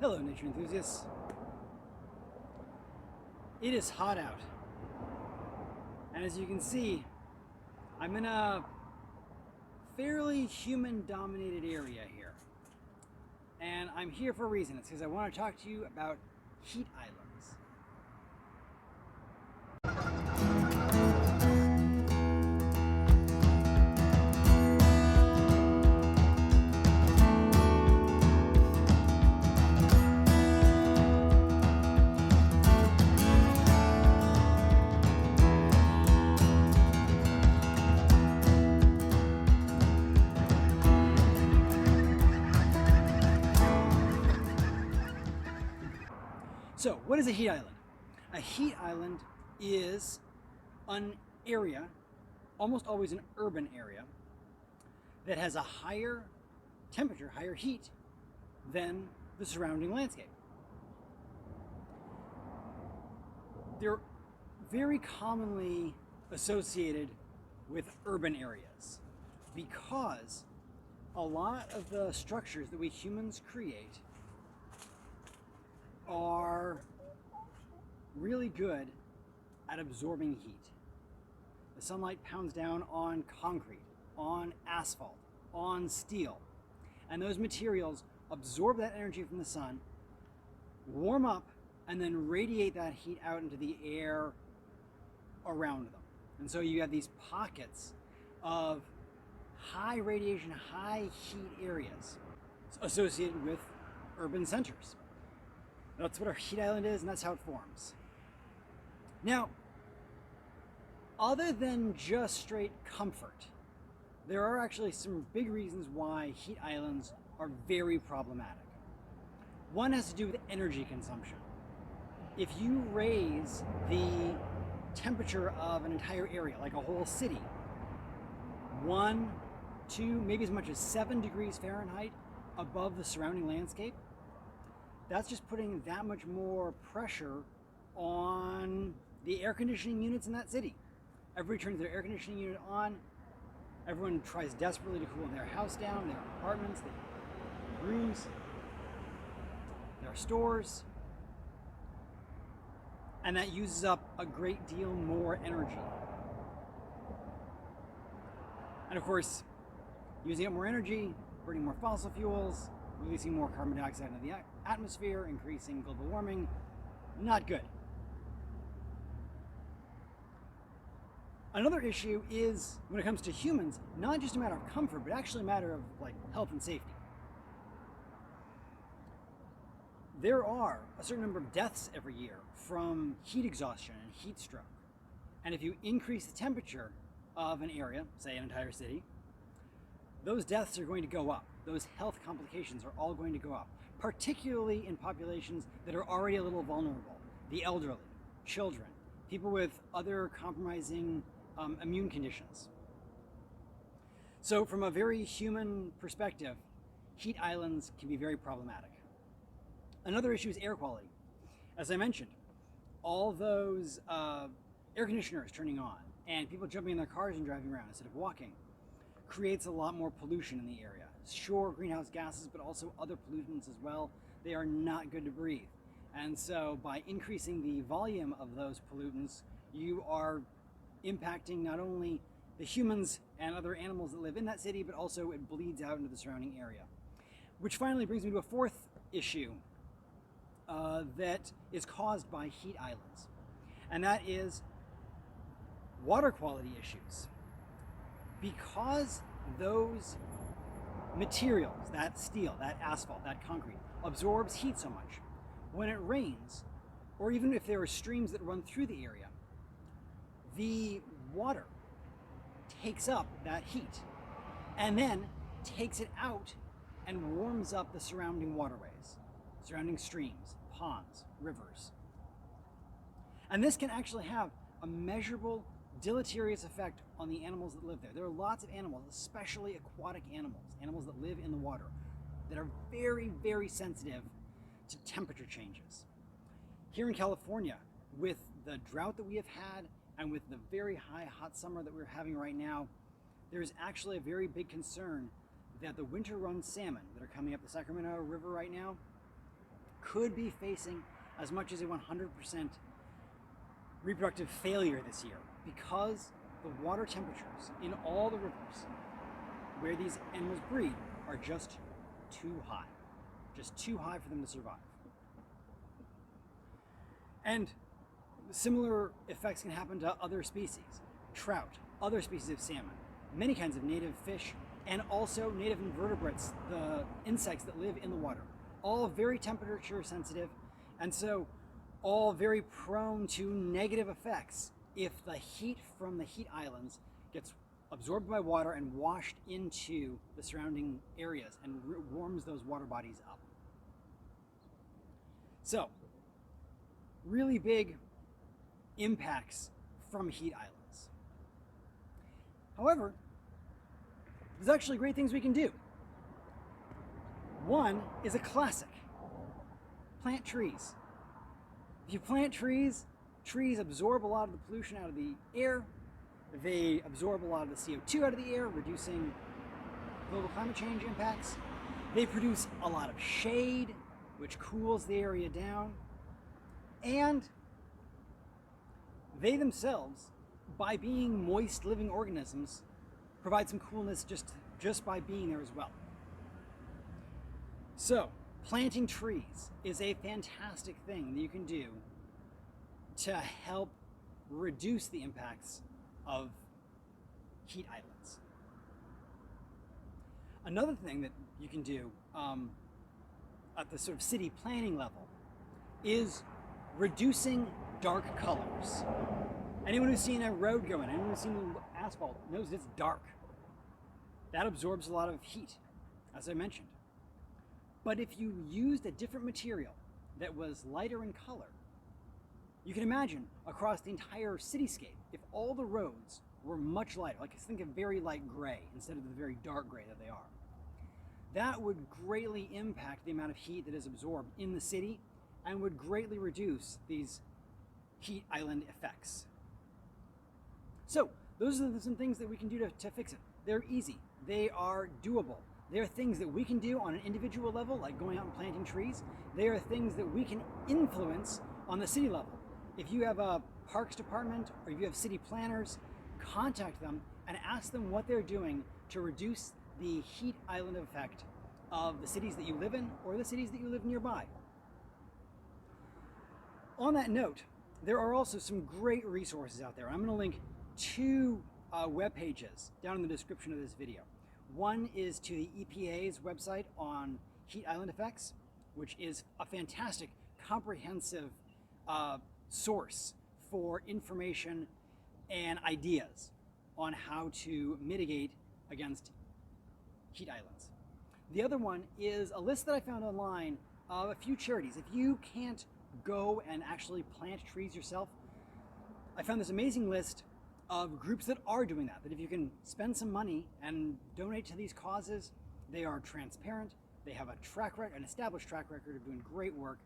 Hello, nature enthusiasts. It is hot out, and as you can see, I'm in a fairly human-dominated area here, and I'm here for a reason. It's because I want to talk to you about heat islands. So, what is a heat island? A heat island is an area, almost always an urban area, that has a higher temperature, higher heat than the surrounding landscape. They're very commonly associated with urban areas because a lot of the structures that we humans create are really good at absorbing heat. The sunlight pounds down on concrete, on asphalt, on steel, and those materials absorb that energy from the sun, warm up, and then radiate that heat out into the air around them. And so you have these pockets of high radiation, high heat areas associated with urban centers. That's what our heat island is, and that's how it forms. Now, other than just straight comfort, there are actually some big reasons why heat islands are very problematic. One has to do with energy consumption. If you raise the temperature of an entire area, like a whole city, 1, 2, maybe as much as 7 degrees Fahrenheit above the surrounding landscape, that's just putting that much more pressure on the air conditioning units in that city. Everybody turns their air conditioning unit on. Everyone tries desperately to cool their house down, their apartments, their rooms, their stores. And that uses up a great deal more energy. And of course, using up more energy, burning more fossil fuels, releasing more carbon dioxide into the atmosphere, increasing global warming, not good. Another issue is, when it comes to humans, not just a matter of comfort, but actually a matter of health and safety. There are a certain number of deaths every year from heat exhaustion and heat stroke. And if you increase the temperature of an area, say an entire city, those deaths are going to go up. Those health complications are all going to go up, particularly in populations that are already a little vulnerable. The elderly, children, people with other compromising immune conditions. So from a very human perspective, heat islands can be very problematic. Another issue is air quality. As I mentioned, all those air conditioners turning on and people jumping in their cars and driving around instead of walking creates a lot more pollution in the area. Sure, greenhouse gases, but also other pollutants as well. They are not good to breathe. And so by increasing the volume of those pollutants, you are impacting not only the humans and other animals that live in that city, but also it bleeds out into the surrounding area. Which finally brings me to a fourth issue that is caused by heat islands. And that is water quality issues. Because those materials, that steel, that asphalt, that concrete, absorbs heat so much, when it rains, or even if there are streams that run through the area, the water takes up that heat and then takes it out and warms up the surrounding waterways, surrounding streams, ponds, rivers. And this can actually have a measurable deleterious effect on the animals that live there. There are lots of animals, especially aquatic animals, animals that live in the water, that are very, very sensitive to temperature changes. Here in California, with the drought that we have had and with the very high hot summer that we're having right now, there's actually a very big concern that the winter run salmon that are coming up the Sacramento River right now could be facing as much as a 100% reproductive failure this year because the water temperatures in all the rivers where these animals breed are just too high for them to survive. And similar effects can happen to other species, trout, other species of salmon, many kinds of native fish, and also native invertebrates, the insects that live in the water, all very temperature sensitive, and so all very prone to negative effects if the heat from the heat islands gets absorbed by water and washed into the surrounding areas and warms those water bodies up. So, really big impacts from heat islands. However, there's actually great things we can do. One is a classic. Plant trees. If you plant trees, trees absorb a lot of the pollution out of the air. They absorb a lot of the CO2 out of the air, reducing global climate change impacts. They produce a lot of shade, which cools the area down. And they themselves, by being moist living organisms, provide some coolness just by being there as well. So, planting trees is a fantastic thing that you can do to help reduce the impacts of heat islands. Another thing that you can do at the sort of city planning level is reducing dark colors. Anyone who's seen a road going, anyone who's seen asphalt knows it's dark. That absorbs a lot of heat, as I mentioned. But if you used a different material that was lighter in color, you can imagine across the entire cityscape, if all the roads were much lighter, like think of very light gray instead of the very dark gray that they are, that would greatly impact the amount of heat that is absorbed in the city and would greatly reduce these heat island effects. So those are some things that we can do to fix it. They're easy. They are doable. They are things that we can do on an individual level, like going out and planting trees. They are things that we can influence on the city level. If you have a parks department or if you have city planners, contact them and ask them what they're doing to reduce the heat island effect of the cities that you live in or the cities that you live nearby. On that note, there are also some great resources out there. I'm going to link two web pages down in the description of this video. One is to the EPA's website on heat island effects, which is a fantastic, comprehensive source for information and ideas on how to mitigate against heat islands. The other one is a list that I found online of a few charities. If you can't go and actually plant trees yourself, I found this amazing list of groups that are doing that. That if you can spend some money and donate to these causes, they are transparent, they have an established track record of doing great work,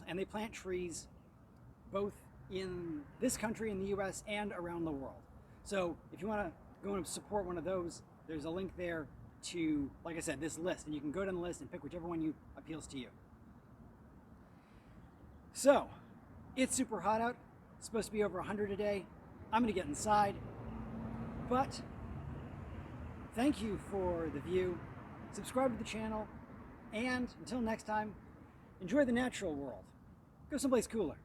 and they plant trees both in this country, in the US, and around the world. So if you want to go and support one of those, there's a link there to, like I said, this list, and you can go down the list and pick whichever one appeals to you. So, it's super hot out. It's supposed to be over 100 today. I'm going to get inside. But thank you for the view. Subscribe to the channel. And until next time, enjoy the natural world. Go someplace cooler.